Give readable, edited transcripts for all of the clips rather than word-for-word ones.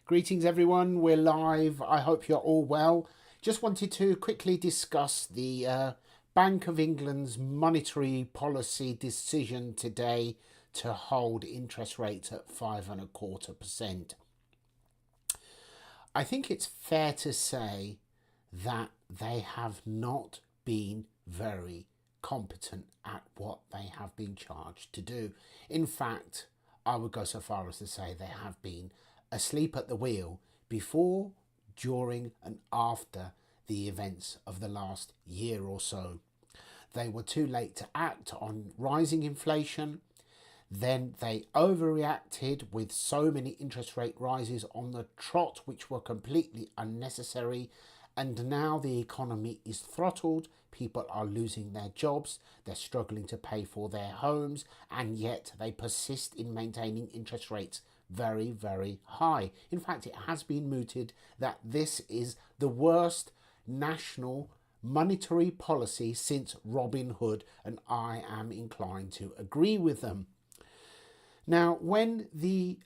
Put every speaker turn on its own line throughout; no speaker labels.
Greetings everyone, we're live. I hope you're all well. Just wanted to quickly discuss the Bank of England's monetary policy decision today to hold interest rates at 5.25%. I think it's fair to say that they have not been very competent at what they have been charged to do. In fact, I would go so far as to say they have been asleep at the wheel before, during and after the events of the last year or so. They were too late to act on rising inflation. Then they overreacted with so many interest rate rises on the trot, which were completely unnecessary. And now the economy is throttled. People are losing their jobs. They're struggling to pay for their homes. And yet they persist in maintaining interest rates very, very high. In fact, it has been mooted that this is the worst national monetary policy since Robin Hood, and I am inclined to agree with them. Now, when the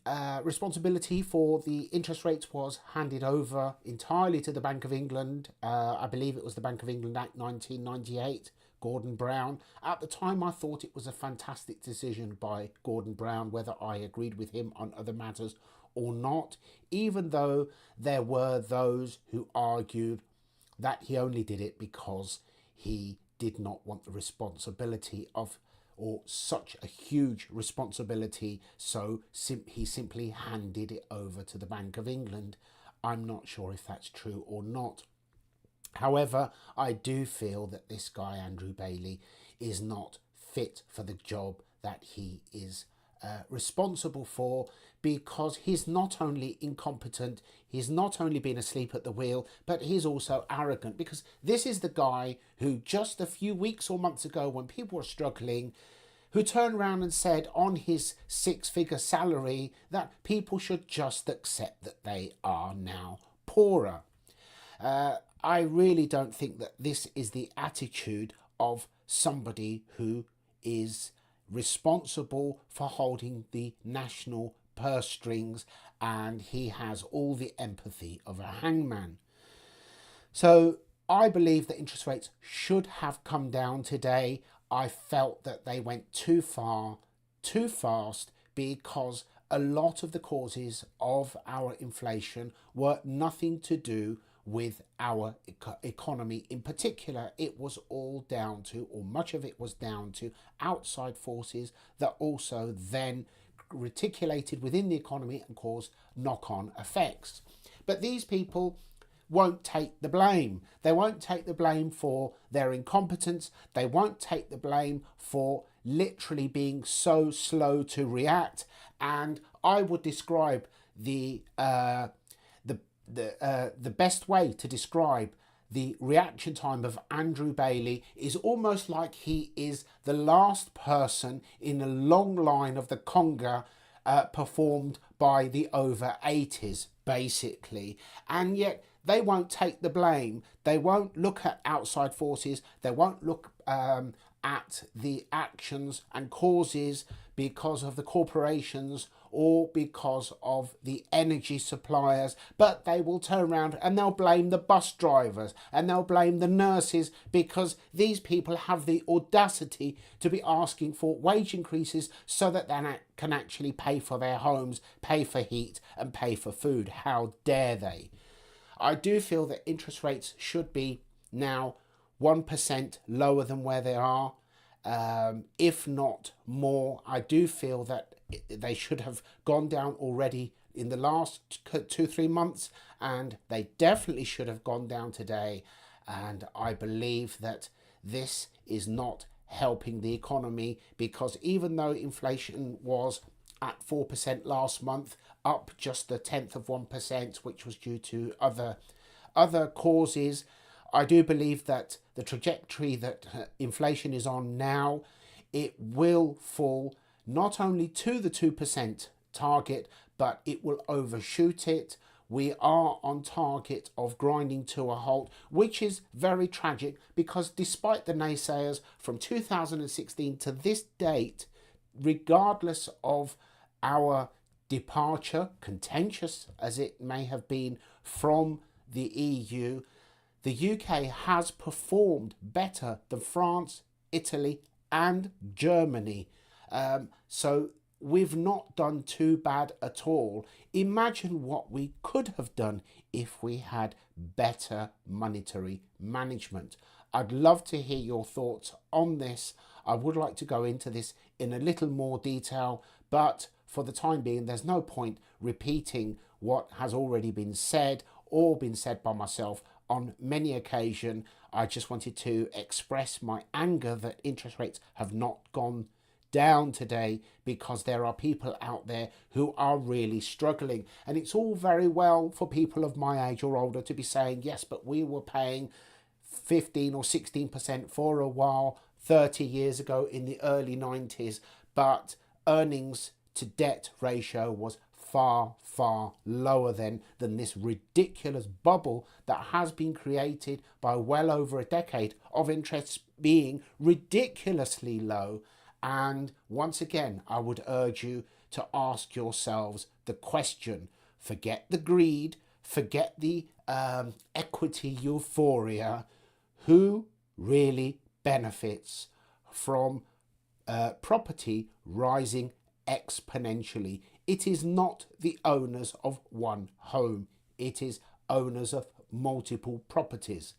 responsibility for the interest rates was handed over entirely to the Bank of England, I believe it was the Bank of England Act 1998, Gordon Brown. At the time, I thought it was a fantastic decision by Gordon Brown, whether I agreed with him on other matters or not, even though there were those who argued that he only did it because he did not want the responsibility of, or such a huge responsibility, so he simply handed it over to the Bank of England. I'm not sure if that's true or not. However, I do feel that this guy, Andrew Bailey, is not fit for the job that he is responsible for, because he's not only incompetent, he's not only been asleep at the wheel, but he's also arrogant, because this is the guy who just a few weeks or months ago, when people were struggling, who turned around and said on his six-figure salary that people should just accept that they are now poorer. I really don't think that this is the attitude of somebody who is responsible for holding the national purse strings, and he has all the empathy of a hangman. So I believe that interest rates should have come down today. I felt that they went too far, too fast, because a lot of the causes of our inflation were nothing to do with our economy. In particular, it was all down to, or much of it was down to, outside forces that also then reticulated within the economy and caused knock-on effects. But these people won't take the blame. They won't take the blame for their incompetence. They won't take the blame for literally being so slow to react. And I would describe the best way to describe the reaction time of Andrew Bailey is almost like he is the last person in a long line of the conga performed by the over 80s, basically. And yet they won't take the blame. They won't look at outside forces. They won't look at the actions and causes because of the corporations or because of the energy suppliers, but they will turn around and they'll blame the bus drivers and they'll blame the nurses, because these people have the audacity to be asking for wage increases so that they can actually pay for their homes, pay for heat and pay for food. How dare they? I do feel that interest rates should be now 1% lower than where they are, if not more. I do feel that they should have gone down already in the last 2-3 months, and they definitely should have gone down today. And I believe that this is not helping the economy, because even though inflation was at 4% last month, up just 0.1%, which was due to other causes, I do believe that the trajectory that inflation is on now, it will fall not only to the 2% target, but it will overshoot it. We are on target of grinding to a halt, which is very tragic, because despite the naysayers from 2016 to this date, regardless of our departure, contentious as it may have been, from the EU, the UK has performed better than France, Italy and Germany. So we've not done too bad at all. Imagine what we could have done if we had better monetary management. I'd love to hear your thoughts on this. I would like to go into this in a little more detail, but for the time being, there's no point repeating what has already been said or been said by myself on many occasions. I just wanted to express my anger that interest rates have not gone down today, because there are people out there who are really struggling. And it's all very well for people of my age or older to be saying, yes, but we were paying 15 or 16% for a while 30 years ago in the early 90s, but earnings to debt ratio was far, far lower than this ridiculous bubble that has been created by well over a decade of interest being ridiculously low. And once again, I would urge you to ask yourselves the question: forget the greed, forget the equity euphoria. Who really benefits from property rising exponentially? It is not the owners of one home. It is owners of multiple properties.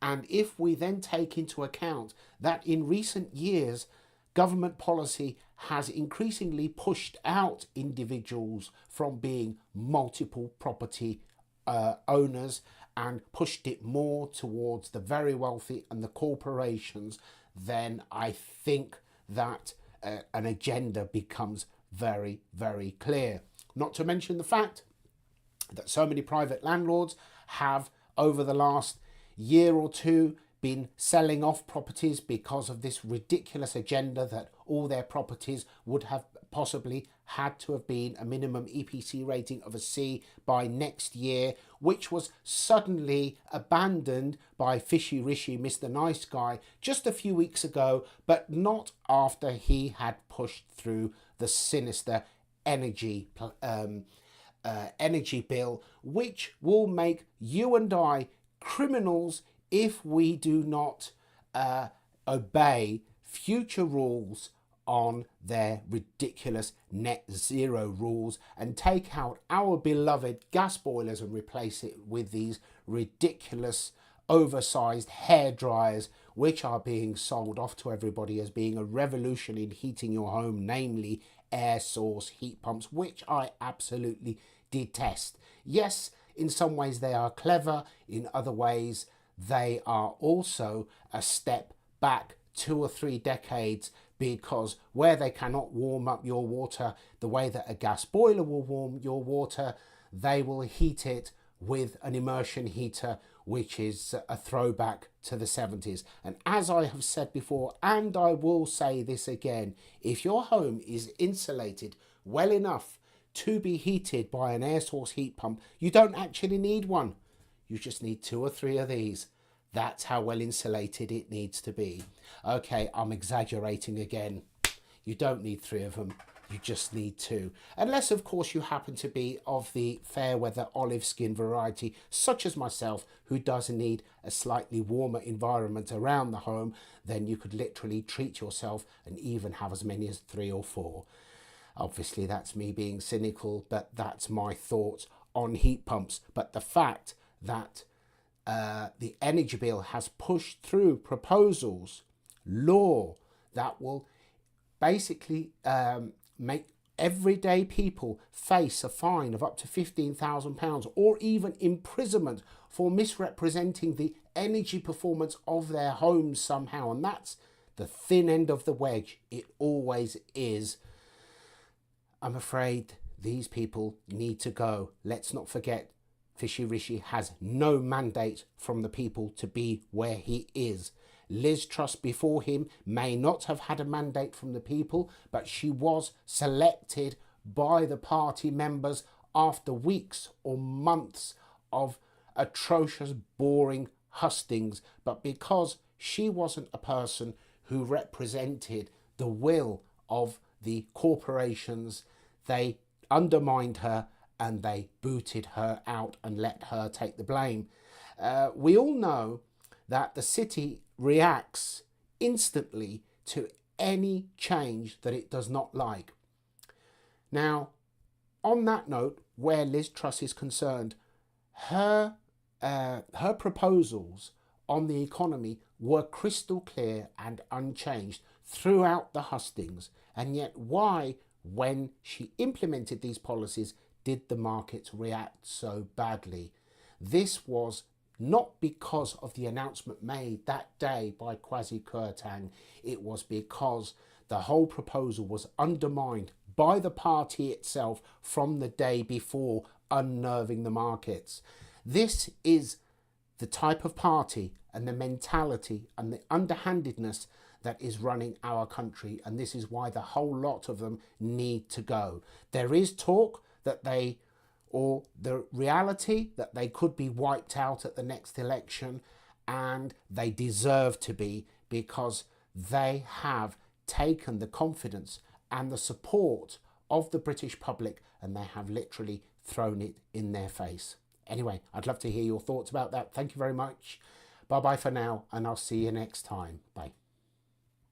And if we then take into account that in recent years, government policy has increasingly pushed out individuals from being multiple property owners and pushed it more towards the very wealthy and the corporations, then I think that an agenda becomes very, very clear. Not to mention the fact that so many private landlords have, over the last year or two, been selling off properties because of this ridiculous agenda that all their properties would have possibly had to have been a minimum EPC rating of a C by next year, which was suddenly abandoned by Fishy Rishi, Mr. Nice Guy, just a few weeks ago, but not after he had pushed through the sinister energy bill, which will make you and I criminals if we do not obey future rules on their ridiculous net zero rules and take out our beloved gas boilers and replace it with these ridiculous oversized hair dryers, which are being sold off to everybody as being a revolution in heating your home, namely air source heat pumps, which I absolutely detest. Yes, in some ways they are clever, in other ways they are also a step back 2 or 3 decades, because where they cannot warm up your water the way that a gas boiler will warm your water, they will heat it with an immersion heater, which is a throwback to the 70s. And as I have said before, and I will say this again, if your home is insulated well enough to be heated by an air source heat pump, you don't actually need one. You just need 2 or 3 of these. That's how well insulated it needs to be. Okay, I'm exaggerating again. You don't need 3 of them. You just need 2. Unless, of course, you happen to be of the fair weather olive skin variety, such as myself, who does need a slightly warmer environment around the home, then you could literally treat yourself and even have as many as 3 or 4. Obviously, that's me being cynical, but that's my thoughts on heat pumps. But the fact that the energy bill has pushed through proposals, law that will basically make everyday people face a fine of up to £15,000 or even imprisonment for misrepresenting the energy performance of their homes somehow. And that's the thin end of the wedge. It always is. I'm afraid these people need to go. Let's not forget, Fishy Rishi has no mandate from the people to be where he is. Liz Truss before him may not have had a mandate from the people, but she was selected by the party members after weeks or months of atrocious, boring hustings. But because she wasn't a person who represented the will of the corporations, they undermined her and they booted her out and let her take the blame. We all know that the city reacts instantly to any change that it does not like. Now, on that note, where Liz Truss is concerned, her proposals on the economy were crystal clear and unchanged throughout the hustings. And yet why, when she implemented these policies, did the markets react so badly? This was not because of the announcement made that day by Kwasi Kwarteng. It was because the whole proposal was undermined by the party itself from the day before, unnerving the markets. This is the type of party and the mentality and the underhandedness that is running our country, and this is why the whole lot of them need to go. There is talk that the reality that they could be wiped out at the next election, and they deserve to be, because they have taken the confidence and the support of the British public and they have literally thrown it in their face. Anyway, I'd love to hear your thoughts about that. Thank you very much. Bye bye for now, and I'll see you next time. Bye.